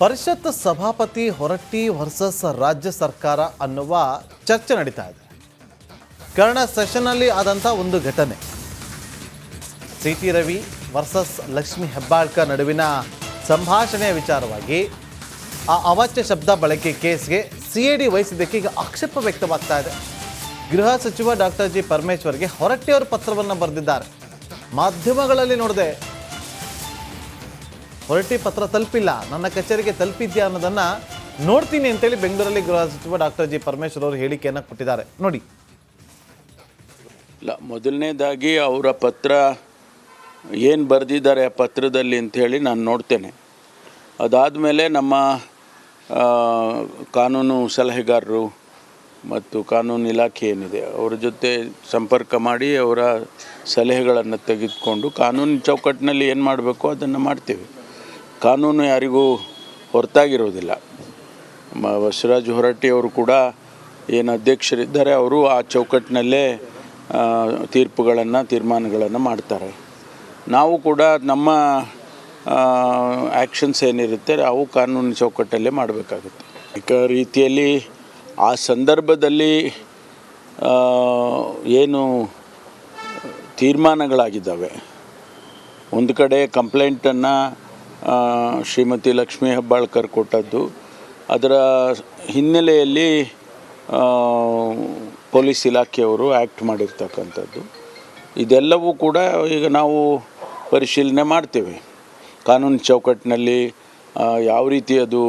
ಪರಿಷತ್ ಸಭಾಪತಿ ಹೊರಟ್ಟಿ ವರ್ಸಸ್ ರಾಜ್ಯ ಸರ್ಕಾರ ಅನ್ನುವ ಚರ್ಚೆ ನಡೀತಾ ಇದೆ. ಕನ್ನಡ ಸೆಷನ್ನಲ್ಲಿ ಆದಂಥ ಒಂದು ಘಟನೆ, ಸಿ.ಟಿ. ರವಿ ವರ್ಸಸ್ ಲಕ್ಷ್ಮೀ ಹೆಬ್ಬಾಳ್ಕರ್ ನಡುವಿನ ಸಂಭಾಷಣೆಯ ವಿಚಾರವಾಗಿ ಆ ಅವಾಚ್ಯ ಶಬ್ದ ಬಳಕೆ ಕೇಸ್ಗೆ ಸಿಐಡಿ ವಹಿಸಿದ್ದಕ್ಕೆ ಈಗ ಆಕ್ಷೇಪ ವ್ಯಕ್ತವಾಗ್ತಾ ಇದೆ. ಗೃಹ ಸಚಿವ ಡಾಕ್ಟರ್ ಜಿ ಪರಮೇಶ್ವರ್ಗೆ ಹೊರಟ್ಟಿ ಅವರು ಪತ್ರವನ್ನು ಬರೆದಿದ್ದಾರೆ. ಮಾಧ್ಯಮಗಳಲ್ಲಿ ನೋಡಿದೆ, ಹೊರಟ್ಟಿ ಪತ್ರ ತಲುಪಿಲ್ಲ, ನನ್ನ ಕಚೇರಿಗೆ ತಲುಪಿದ್ಯಾ ಅನ್ನೋದನ್ನು ನೋಡ್ತೀನಿ ಅಂತೇಳಿ ಬೆಂಗಳೂರಲ್ಲಿ ಗೃಹ ಸಚಿವ ಡಾಕ್ಟರ್ ಜಿ ಪರಮೇಶ್ವರ್ ಅವರು ಹೇಳಿಕೆಯನ್ನು ಕೊಟ್ಟಿದ್ದಾರೆ. ನೋಡಿ, ಇಲ್ಲ, ಮೊದಲನೇದಾಗಿ ಅವರ ಪತ್ರ ಏನು ಬರೆದಿದ್ದಾರೆ ಆ ಪತ್ರದಲ್ಲಿ ಅಂಥೇಳಿ ನಾನು ನೋಡ್ತೇನೆ. ಅದಾದಮೇಲೆ ನಮ್ಮ ಕಾನೂನು ಸಲಹೆಗಾರರು ಮತ್ತು ಕಾನೂನು ಇಲಾಖೆ ಏನಿದೆ ಅವರ ಜೊತೆ ಸಂಪರ್ಕ ಮಾಡಿ ಅವರ ಸಲಹೆಗಳನ್ನು ತೆಗೆದುಕೊಂಡು ಕಾನೂನು ಚೌಕಟ್ಟಿನಲ್ಲಿ ಏನು ಮಾಡಬೇಕು ಅದನ್ನು ಮಾಡ್ತೀವಿ. ಕಾನೂನು ಯಾರಿಗೂ ಹೊರತಾಗಿರೋದಿಲ್ಲ. ಬಸವರಾಜ ಹೊರಟ್ಟಿ ಅವರು ಕೂಡ ಏನು ಅಧ್ಯಕ್ಷರಿದ್ದಾರೆ, ಅವರು ಆ ಚೌಕಟ್ಟಿನಲ್ಲೇ ತೀರ್ಮಾನಗಳನ್ನು ಮಾಡ್ತಾರೆ. ನಾವು ಕೂಡ ನಮ್ಮ ಆ್ಯಕ್ಷನ್ಸ್ ಏನಿರುತ್ತೆ ಅವು ಕಾನೂನು ಚೌಕಟ್ಟಲ್ಲೇ ಮಾಡಬೇಕಾಗುತ್ತೆ. ಈ ರೀತಿಯಲ್ಲಿ ಆ ಸಂದರ್ಭದಲ್ಲಿ ಏನು ತೀರ್ಮಾನಗಳಾಗಿದ್ದಾವೆ, ಒಂದು ಕಡೆ ಕಂಪ್ಲೇಂಟನ್ನು ಶ್ರೀಮತಿ ಲಕ್ಷ್ಮೀ ಹೆಬ್ಬಾಳ್ಕರ್ ಕೊಟ್ಟದ್ದು, ಅದರ ಹಿನ್ನೆಲೆಯಲ್ಲಿ ಪೊಲೀಸ್ ಇಲಾಖೆಯವರು ಆ್ಯಕ್ಟ್ ಮಾಡಿರ್ತಕ್ಕಂಥದ್ದು, ಇದೆಲ್ಲವೂ ಕೂಡ ಈಗ ನಾವು ಪರಿಶೀಲನೆ ಮಾಡ್ತೇವೆ. ಕಾನೂನು ಚೌಕಟ್ಟಿನಲ್ಲಿ ಯಾವ ರೀತಿ ಅದು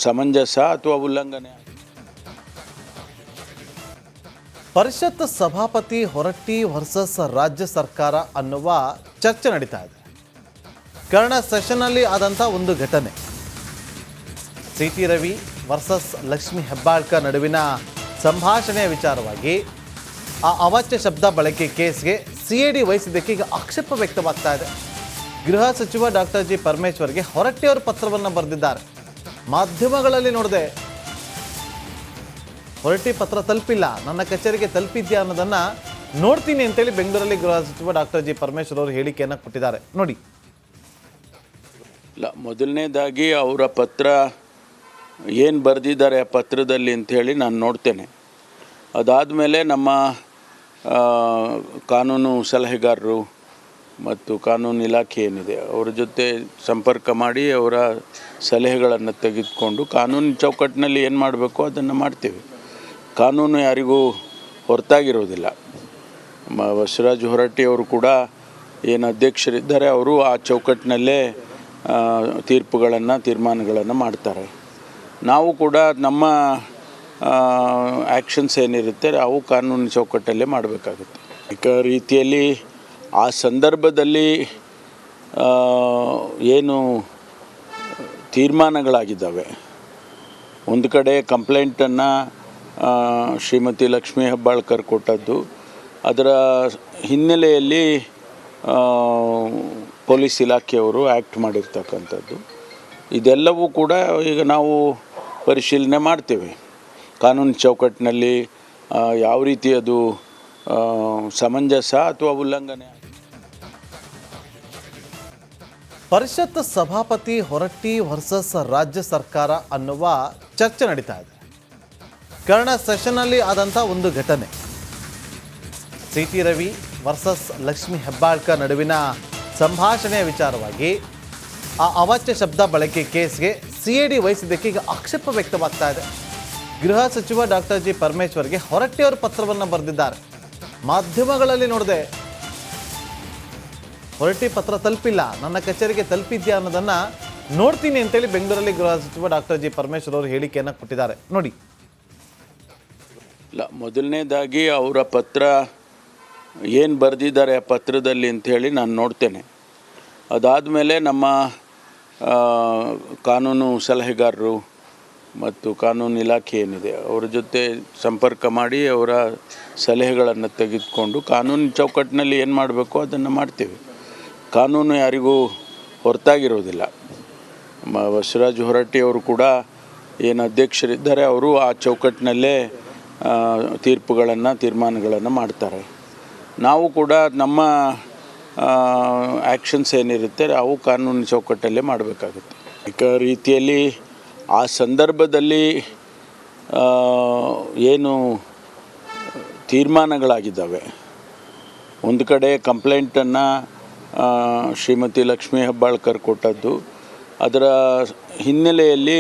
ಸಮಂಜಸ ಅಥವಾ ಉಲ್ಲಂಘನೆ. ಪರಿಷತ್ ಸಭಾಪತಿ ಹೊರಟ್ಟಿ ವರ್ಸಸ್ ರಾಜ್ಯ ಸರ್ಕಾರ ಅನ್ನುವ ಚರ್ಚೆ ನಡೀತಾ ಇದೆ. ಕನ್ನಡ ಸೆಷನ್ನಲ್ಲಿ ಆದಂಥ ಒಂದು ಘಟನೆ, ಸಿ.ಟಿ. ರವಿ ವರ್ಸಸ್ ಲಕ್ಷ್ಮೀ ಹೆಬ್ಬಾಳ್ಕರ್ ನಡುವಿನ ಸಂಭಾಷಣೆಯ ವಿಚಾರವಾಗಿ ಆ ಅವಾಚ್ಯ ಶಬ್ದ ಬಳಕೆ ಕೇಸ್ಗೆ ಸಿಐಡಿ ವಹಿಸಿದ್ದಕ್ಕೆ ಈಗ ಆಕ್ಷೇಪ ವ್ಯಕ್ತವಾಗ್ತಾ ಇದೆ. ಗೃಹ ಸಚಿವ ಡಾಕ್ಟರ್ ಜಿ ಪರಮೇಶ್ವರ್ಗೆ ಹೊರಟ್ಟಿ ಅವರು ಪತ್ರವನ್ನು ಬರೆದಿದ್ದಾರೆ. ಮಾಧ್ಯಮಗಳಲ್ಲಿ ನೋಡಿದೆ, ಹೊರಟ್ಟಿ ಪತ್ರ ತಲುಪಿಲ್ಲ, ನನ್ನ ಕಚೇರಿಗೆ ತಲುಪಿದ್ಯಾ ಅನ್ನೋದನ್ನು ನೋಡ್ತೀನಿ ಅಂತೇಳಿ ಬೆಂಗಳೂರಲ್ಲಿ ಗೃಹ ಸಚಿವ ಡಾಕ್ಟರ್ ಜಿ ಪರಮೇಶ್ವರ್ ಅವರು ಹೇಳಿಕೆಯನ್ನು ಕೊಟ್ಟಿದ್ದಾರೆ. ನೋಡಿ, ಇಲ್ಲ, ಮೊದಲನೇದಾಗಿ ಅವರ ಪತ್ರ ಏನು ಬರೆದಿದ್ದಾರೆ ಆ ಪತ್ರದಲ್ಲಿ ಅಂಥೇಳಿ ನಾನು ನೋಡ್ತೇನೆ. ಅದಾದಮೇಲೆ ನಮ್ಮ ಕಾನೂನು ಸಲಹೆಗಾರರು ಮತ್ತು ಕಾನೂನು ಇಲಾಖೆ ಏನಿದೆ ಅವರ ಜೊತೆ ಸಂಪರ್ಕ ಮಾಡಿ ಅವರ ಸಲಹೆಗಳನ್ನು ತೆಗೆದುಕೊಂಡು ಕಾನೂನು ಚೌಕಟ್ಟಿನಲ್ಲಿ ಏನು ಮಾಡಬೇಕು ಅದನ್ನು ಮಾಡ್ತೀವಿ. ಕಾನೂನು ಯಾರಿಗೂ ಹೊರತಾಗಿರೋದಿಲ್ಲ. ಬಸವರಾಜ ಹೊರಟ್ಟಿ ಅವರು ಕೂಡ ಏನು ಅಧ್ಯಕ್ಷರಿದ್ದಾರೆ, ಅವರು ಆ ಚೌಕಟ್ಟಿನಲ್ಲೇ ತೀರ್ಮಾನಗಳನ್ನು ಮಾಡ್ತಾರೆ. ನಾವು ಕೂಡ ನಮ್ಮ ಆ್ಯಕ್ಷನ್ಸ್ ಏನಿರುತ್ತೆ ಅವು ಕಾನೂನು ಚೌಕಟ್ಟಲ್ಲೇ ಮಾಡಬೇಕಾಗುತ್ತೆ. ಈ ರೀತಿಯಲ್ಲಿ ಆ ಸಂದರ್ಭದಲ್ಲಿ ಏನು ತೀರ್ಮಾನಗಳಾಗಿದ್ದಾವೆ, ಒಂದು ಕಡೆ ಕಂಪ್ಲೇಂಟನ್ನು ಶ್ರೀಮತಿ ಲಕ್ಷ್ಮೀ ಹೆಬ್ಬಾಳ್ಕರ್ ಕೊಟ್ಟದ್ದು, ಅದರ ಹಿನ್ನೆಲೆಯಲ್ಲಿ ಪೊಲೀಸ್ ಇಲಾಖೆಯವರು ಆ್ಯಕ್ಟ್ ಮಾಡಿರ್ತಕ್ಕಂಥದ್ದು, ಇದೆಲ್ಲವೂ ಕೂಡ ಈಗ ನಾವು ಪರಿಶೀಲನೆ ಮಾಡ್ತೇವೆ. ಕಾನೂನು ಚೌಕಟ್ಟಿನಲ್ಲಿ ಯಾವ ರೀತಿ ಅದು ಸಮಂಜಸ ಅಥವಾ ಉಲ್ಲಂಘನೆ. ಪರಿಷತ್ ಸಭಾಪತಿ ಹೊರಟ್ಟಿ ವರ್ಸಸ್ ರಾಜ್ಯ ಸರ್ಕಾರ ಅನ್ನುವ ಚರ್ಚೆ ನಡೀತಾ ಇದೆ. ಕನ್ನಡ ಸೆಷನ್ನಲ್ಲಿ ಆದಂಥ ಒಂದು ಘಟನೆ, ಸಿ.ಟಿ. ರವಿ ವರ್ಸಸ್ ಲಕ್ಷ್ಮೀ ಹೆಬ್ಬಾಳ್ಕರ್ ನಡುವಿನ ಸಂಭಾಷಣೆಯ ವಿಚಾರವಾಗಿ ಆ ಅವಾಚ್ಯ ಶಬ್ದ ಬಳಕೆ ಕೇಸ್ಗೆ ಸಿಐಡಿ ವಹಿಸಿದ್ದಕ್ಕೆ ಈಗ ಆಕ್ಷೇಪ ವ್ಯಕ್ತವಾಗ್ತಾ ಇದೆ. ಗೃಹ ಸಚಿವ ಡಾಕ್ಟರ್ ಜಿ ಪರಮೇಶ್ವರ್ಗೆ ಹೊರಟ್ಟಿ ಅವರು ಪತ್ರವನ್ನು ಬರೆದಿದ್ದಾರೆ. ಮಾಧ್ಯಮಗಳಲ್ಲಿ ನೋಡಿದೆ, ಹೊರಟ್ಟಿ ಪತ್ರ ತಲುಪಿಲ್ಲ, ನನ್ನ ಕಚೇರಿಗೆ ತಲುಪಿದ್ಯಾ ಅನ್ನೋದನ್ನು ನೋಡ್ತೀನಿ ಅಂತೇಳಿ ಬೆಂಗಳೂರಲ್ಲಿ ಗೃಹ ಸಚಿವ ಡಾಕ್ಟರ್ ಜಿ ಪರಮೇಶ್ವರ್ ಅವರು ಹೇಳಿಕೆಯನ್ನು ಕೊಟ್ಟಿದ್ದಾರೆ. ನೋಡಿ, ಇಲ್ಲ, ಮೊದಲನೇದಾಗಿ ಅವರ ಪತ್ರ ಏನು ಬರೆದಿದ್ದಾರೆ ಆ ಪತ್ರದಲ್ಲಿ ಅಂಥೇಳಿ ನಾನು ನೋಡ್ತೇನೆ. ಅದಾದಮೇಲೆ ನಮ್ಮ ಕಾನೂನು ಸಲಹೆಗಾರರು ಮತ್ತು ಕಾನೂನು ಇಲಾಖೆ ಏನಿದೆ ಅವರ ಜೊತೆ ಸಂಪರ್ಕ ಮಾಡಿ ಅವರ ಸಲಹೆಗಳನ್ನು ತೆಗೆದುಕೊಂಡು ಕಾನೂನು ಚೌಕಟ್ಟಿನಲ್ಲಿ ಏನು ಮಾಡಬೇಕು ಅದನ್ನು ಮಾಡ್ತೀವಿ. ಕಾನೂನು ಯಾರಿಗೂ ಹೊರತಾಗಿರೋದಿಲ್ಲ. ಬಸವರಾಜ ಹೊರಟ್ಟಿ ಅವರು ಕೂಡ ಏನು ಅಧ್ಯಕ್ಷರಿದ್ದಾರೆ, ಅವರು ಆ ಚೌಕಟ್ಟಿನಲ್ಲೇ ತೀರ್ಮಾನಗಳನ್ನು ಮಾಡ್ತಾರೆ. ನಾವು ಕೂಡ ನಮ್ಮ ಆ್ಯಕ್ಷನ್ಸ್ ಏನಿರುತ್ತೆ ಅವು ಕಾನೂನು ಚೌಕಟ್ಟಲ್ಲೇ ಮಾಡಬೇಕಾಗುತ್ತೆ. ರೀತಿಯಲ್ಲಿ ಆ ಸಂದರ್ಭದಲ್ಲಿ ಏನು ತೀರ್ಮಾನಗಳಾಗಿದ್ದಾವೆ, ಒಂದು ಕಡೆ ಕಂಪ್ಲೇಂಟನ್ನು ಶ್ರೀಮತಿ ಲಕ್ಷ್ಮೀ ಹೆಬ್ಬಾಳ್ಕರ್ ಕೊಟ್ಟದ್ದು, ಅದರ ಹಿನ್ನೆಲೆಯಲ್ಲಿ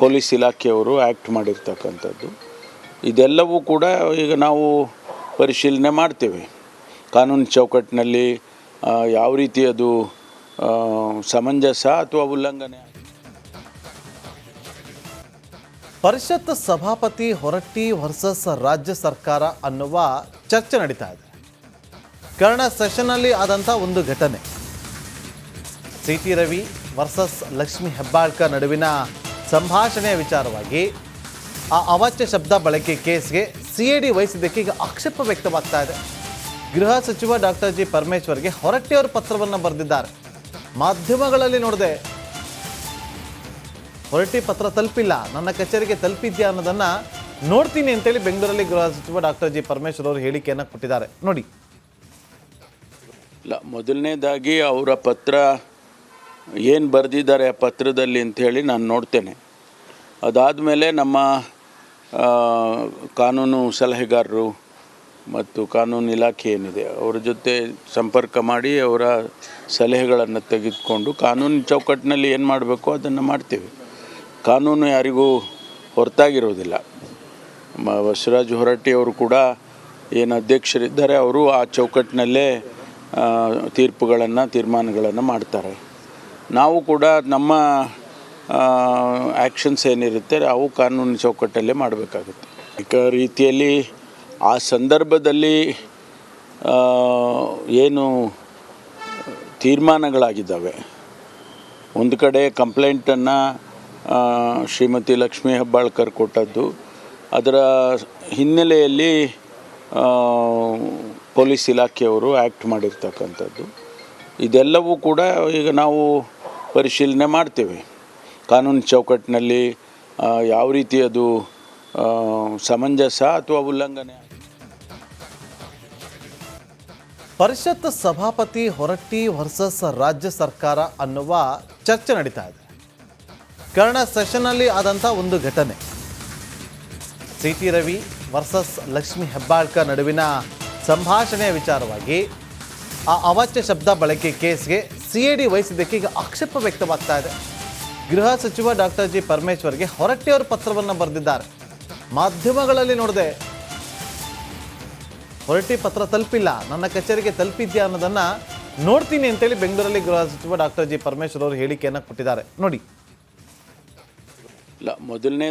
ಪೊಲೀಸ್ ಇಲಾಖೆಯವರು ಆ್ಯಕ್ಟ್ ಮಾಡಿರ್ತಕ್ಕಂಥದ್ದು, ಇದೆಲ್ಲವೂ ಕೂಡ ಈಗ ನಾವು ಪರಿಶೀಲನೆ ಮಾಡ್ತೇವೆ. ಕಾನೂನು ಚೌಕಟ್ಟಿನಲ್ಲಿ ಯಾವ ರೀತಿ ಅದು ಸಮಂಜಸ ಅಥವಾ ಉಲ್ಲಂಘನೆ. ಪರಿಷತ್ ಸಭಾಪತಿ ಹೊರಟ್ಟಿ ವರ್ಸಸ್ ರಾಜ್ಯ ಸರ್ಕಾರ ಅನ್ನುವ ಚರ್ಚೆ ನಡೀತಾ ಇದೆ. ಕನ್ನಡ ಸೆಷನ್ನಲ್ಲಿ ಆದಂಥ ಒಂದು ಘಟನೆ, C T Ravi versus Lakshmi Hebbalkar ನಡುವಿನ ಸಂಭಾಷಣೆಯ ವಿಚಾರವಾಗಿ ಆ ಅವಾಚ್ಯ ಶಬ್ದ ಬಳಕೆ ಕೇಸ್ಗೆ CID ವಹಿಸಿದ್ದಕ್ಕೆ ಈಗ ಆಕ್ಷೇಪ ವ್ಯಕ್ತವಾಗ್ತಾ ಇದೆ. ಗೃಹ ಸಚಿವ ಡಾಕ್ಟರ್ ಜಿ ಪರಮೇಶ್ವರ್ಗೆ ಹೊರಟ್ಟಿಯವರು ಪತ್ರವನ್ನು ಬರೆದಿದ್ದಾರೆ. ಮಾಧ್ಯಮಗಳಲ್ಲಿ ನೋಡಿದೆ, ಹೊರಟ್ಟಿ ಪತ್ರ ತಲುಪಿಲ್ಲ, ನನ್ನ ಕಚೇರಿಗೆ ತಲುಪಿದ್ಯಾ ಅನ್ನೋದನ್ನು ನೋಡ್ತೀನಿ ಅಂತೇಳಿ ಬೆಂಗಳೂರಲ್ಲಿ ಗೃಹ ಸಚಿವ ಡಾಕ್ಟರ್ ಜಿ ಪರಮೇಶ್ವರ್ ಅವರು ಹೇಳಿಕೆಯನ್ನು ಕೊಟ್ಟಿದ್ದಾರೆ. ನೋಡಿ. ಇಲ್ಲ, ಮೊದಲನೇದಾಗಿ ಅವರ ಪತ್ರ ಏನು ಬರೆದಿದ್ದಾರೆ ಆ ಪತ್ರದಲ್ಲಿ ಅಂಥೇಳಿ ನಾನು ನೋಡ್ತೇನೆ. ಅದಾದಮೇಲೆ ನಮ್ಮ ಕಾನೂನು ಸಲಹೆಗಾರರು ಮತ್ತು ಕಾನೂನು ಇಲಾಖೆ ಏನಿದೆ ಅವರ ಜೊತೆ ಸಂಪರ್ಕ ಮಾಡಿ ಅವರ ಸಲಹೆಗಳನ್ನು ತೆಗೆದುಕೊಂಡು ಕಾನೂನು ಚೌಕಟ್ಟಿನಲ್ಲಿ ಏನು ಮಾಡಬೇಕು ಅದನ್ನು ಮಾಡ್ತೇವೆ. ಕಾನೂನು ಯಾರಿಗೂ ಹೊರತಾಗಿರೋದಿಲ್ಲ. ಬಸವರಾಜ ಹೊರಟ್ಟಿ ಅವರು ಕೂಡ ಏನು ಅಧ್ಯಕ್ಷರಿದ್ದಾರೆ, ಅವರು ಆ ಚೌಕಟ್ಟಿನಲ್ಲೇ ತೀರ್ಮಾನಗಳನ್ನು ಮಾಡ್ತಾರೆ. ನಾವು ಕೂಡ ನಮ್ಮ ಆ್ಯಕ್ಷನ್ಸ್ ಏನಿರುತ್ತೆ ಅವು ಕಾನೂನು ಚೌಕಟ್ಟಲ್ಲೇ ಮಾಡಬೇಕಾಗುತ್ತೆ. ರೀತಿಯಲ್ಲಿ ಆ ಸಂದರ್ಭದಲ್ಲಿ ಏನು ತೀರ್ಮಾನಗಳಾಗಿದ್ದಾವೆ, ಒಂದು ಕಡೆ ಕಂಪ್ಲೇಂಟನ್ನು ಶ್ರೀಮತಿ ಲಕ್ಷ್ಮೀ ಹೆಬ್ಬಾಳ್ಕರ್ ಕೊಟ್ಟದ್ದು, ಅದರ ಹಿನ್ನೆಲೆಯಲ್ಲಿ ಪೊಲೀಸ್ ಇಲಾಖೆಯವರು ಆ್ಯಕ್ಟ್ ಮಾಡಿರ್ತಕ್ಕಂಥದ್ದು, ಇದೆಲ್ಲವೂ ಕೂಡ ಈಗ ನಾವು ಪರಿಶೀಲನೆ ಮಾಡ್ತೇವೆ. ಕಾನೂನು ಚೌಕಟ್ಟಿನಲ್ಲಿ ಯಾವ ರೀತಿ ಅದು ಸಮಂಜಸ ಅಥವಾ ಉಲ್ಲಂಘನೆ. ಪರಿಷತ್ ಸಭಾಪತಿ ಹೊರಟ್ಟಿ ವರ್ಸಸ್ ರಾಜ್ಯ ಸರ್ಕಾರ ಅನ್ನುವ ಚರ್ಚೆ ನಡೀತಾ ಇದೆ. ಕನ್ನಡ ಸೆಷನ್ನಲ್ಲಿ ಆದಂಥ ಒಂದು ಘಟನೆ, C T Ravi versus Lakshmi Hebbalkar ನಡುವಿನ ಸಂಭಾಷಣೆಯ ವಿಚಾರವಾಗಿ ಆ ಅವಾಚ್ಯ ಶಬ್ದ ಬಳಕೆ ಕೇಸ್ಗೆ CID ವಹಿಸಿದ್ದಕ್ಕೆ ಈಗ ಆಕ್ಷೇಪ ವ್ಯಕ್ತವಾಗ್ತಾ ಇದೆ. ಗೃಹ ಸಚಿವ ಡಾಕ್ಟರ್ ಜಿ ಪರಮೇಶ್ವರ್ಗೆ ಹೊರಟ್ಟಿಯವರು ಪತ್ರವನ್ನು ಬರೆದಿದ್ದಾರೆ. ಮಾಧ್ಯಮಗಳಲ್ಲಿ ನೋಡಿದೆ, ಹೊರಟ್ಟಿ ಪತ್ರ ತಲುಪಿಲ್ಲ, ನನ್ನ ಕಚೇರಿಗೆ ತಲುಪಿದ್ಯಾ ಅನ್ನೋದನ್ನು ನೋಡ್ತೀನಿ ಅಂತೇಳಿ ಬೆಂಗಳೂರಲ್ಲಿ ಗೃಹ ಸಚಿವ ಡಾಕ್ಟರ್ ಜಿ ಪರಮೇಶ್ವರ್ ಅವರು ಹೇಳಿಕೆಯನ್ನು ಕೊಟ್ಟಿದ್ದಾರೆ. ನೋಡಿ. ಇಲ್ಲ, ಮೊದಲನೇ